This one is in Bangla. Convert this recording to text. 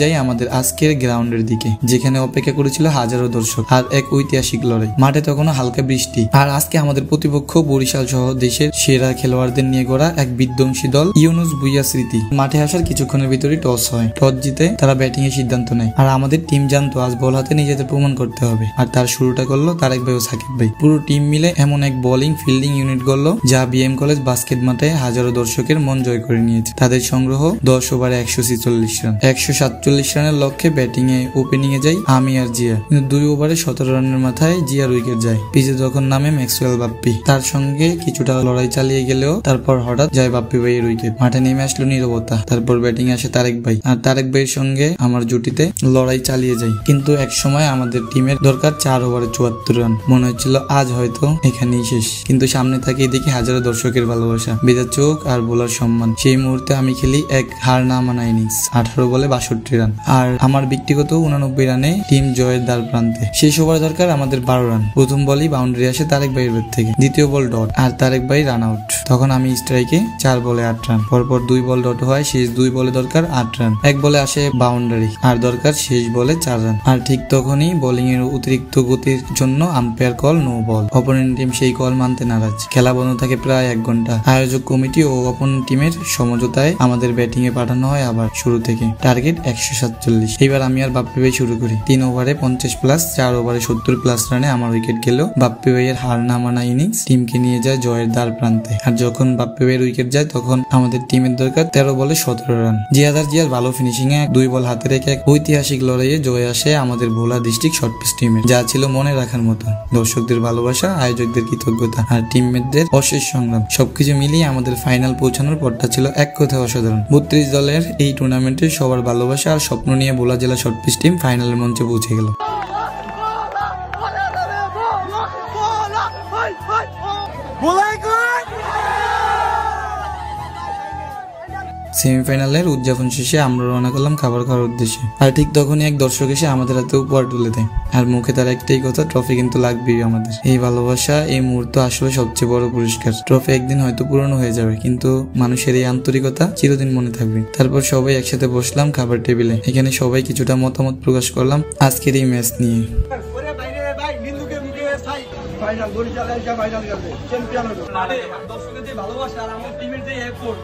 যাই আমাদের আজকের গ্রাউন্ডের দিকে, যেখানে অপেক্ষা করেছিল হাজারো দর্শক আর এক ঐতিহাসিক লড়াই। মাঠে তখনও হালকা বৃষ্টি, আর আজকে আমাদের প্রতিপক্ষ বরিশাল সহ দেশের সেরা খেলোয়াড়দের নিয়ে গড়া এক বিধ্বংসী দল ইউনুস ভুঁইয়া স্মৃতি। মাঠে আসার কিছুক্ষণের ভিতরেই টস হয়। টস জিতে তারা ব্যাটিং এর সিদ্ধান্ত নেয়, আর আমাদের টিম জানতো আজ বল হাতে নিজেদের প্রমাণ করতে হবে। আর তার শুরুটা করলো তারেক ভাই ও সাকিব ভাই। পুরো টিম মিলে এমন এক বোলিং ফিল্ডিং ইউনিট গড়লো যা বিএম কলেজ বাস্কেট মাঠে হাজারো দর্শকের মন জয় করে নিয়েছে। তাদের সংগ্রহ 10 ওভারে 146 রান। 147 রানের লক্ষ্যে ব্যাটিং এ ওপেনিং এ যাই আমি আর জিয়া, কিন্তু 2 ওভারে 17 রানের মাথায় জিয়ার উইকেট যায়। পিছে যখন নামে ম্যাক্সওয়েল বাপ্পি, তার সঙ্গে কিছুটা লড়াই চালিয়ে গেলেও তারপর হঠাৎ যায় বাপ্পি ভাইয়ের উইকেট। মাঠে নেমে আসলো নীরবতা। তারপর ব্যাটিং আসে তারেক ভাই, আর তারেক ভাইয়ের সঙ্গে আমার জুটিতে লড়াই চালিয়ে যায়। কিন্তু এক সময় আমাদের টিমের দরকার 4 ওভারে 74 রান। মনে হচ্ছিল আজ হয়তো এখানেই শেষ, কিন্তু সামনে তাকিয়ে দেখি হাজারো দর্শকের ভালোবাসা, বেজা চোখ আর বোলার সম্মান। সেই মুহূর্তে আমি খেলি এক হার না মানা ইনিংস, 18 বলে 62 রান, আর আমার ব্যক্তিগত 89 রানে টিম জয়ের দ্বার প্রান্তে। শেষ ওভার দরকার আমাদের 12 রান। প্রথম বলেই বাউন্ডারি আসে তারেক ভাইয়ের ব্যাট থেকে, দ্বিতীয় বল ডট, আর তারেক ভাই রান আউট। তখন আমি স্ট্রাইকে 4 বলে 8 রান। পরপর 2 বল ডট হয়, শেষ 2 বলে দরকার 8 রান। এক বলে আসে বাউন্ডারি, আর দরকার শেষ বলে 4 রান। আর ঠিক তখনই বোলিং এর অতিরিক্ত গতির জন্য umpire call no ball. Opponent team সেই কল মানতে নারাজ। খেলা বন্ধ থাকে প্রায় 1 ঘন্টা। আয়োজক কমিটি ও অপোনেন্ট টিমের সমঝোতায় আমাদের ব্যাটিং এ পাঠানো হয় আবার শুরু থেকে। টার্গেট 147। এবার আমি আর বাপ্পি ভাই শুরু করি। 3 ওভারে 50+, 4 ওভারে 70+ রানে আমার উইকেট গেল। বাপ্পি ভাইয়ের হার না মানা ইনিংস টিমকে নিয়ে যায় জয়ের দ্বার প্রান্তে। আর যখন বাপ্পি ভাইয়ের উইকেট যায় তখন আমাদের টিমের দরকার 13 বলে 17 রান। জিয়ার ভালো ফিনিশিং এ 2 বল হাতে রেখে এক ঐতিহাসিক লড়াইয়ে জয় আসে আমাদের ভোলা ডিস্ট্রিক্ট শর্ট পিচ টিমের, যা ছিল মনে রাখার মতো। দর্শকদের ভালোবাসা, আয়োজকদের কৃতজ্ঞতা আর টিমমেটদের অশেষ সংগ্রাম, সবকিছু মিলিয়ে আমাদের ফাইনাল পৌঁছানোর পথটা ছিল এক কথায় অসাধারণ। 32 দলের এই টুর্নামেন্টে সবার ভালোবাসা আর স্বপ্ন নিয়ে ভোলা জেলা শর্ট পিচ টিম ফাইনালের মঞ্চে পৌঁছে গেল। সেমিফাইনালের উদযাপন শেষে আমরা রওনা করলাম খাবার খাওয়ার উদ্দেশ্যে। আর ঠিক তখনই এক দর্শক এসে আমাদের হাতে উপহার তুলে দেয়, আর মুখে তার একটাই কথা, ট্রফি কিন্তু লাগবেই আমাদের। এই ভালোবাসা, এই মুহূর্ত আসলে সবচেয়ে বড় পুরস্কার। ট্রফি একদিন হয়তো পুরনো হয়ে যাবে, কিন্তু মানুষের এই আন্তরিকতা চিরদিন মনে থাকবে। তারপর সবাই একসাথে বসলাম খাবার টেবিলে। এখানে সবাই কিছুটা মতামত প্রকাশ করলাম আজকের এই ম্যাচ নিয়ে। ফাইনাল বরিশাল ফাইনাল গেছে চ্যাম্পিয়ন হলো। দর্শকদের যে ভালোবাসা আর আমার টিমের যে এফোর্ট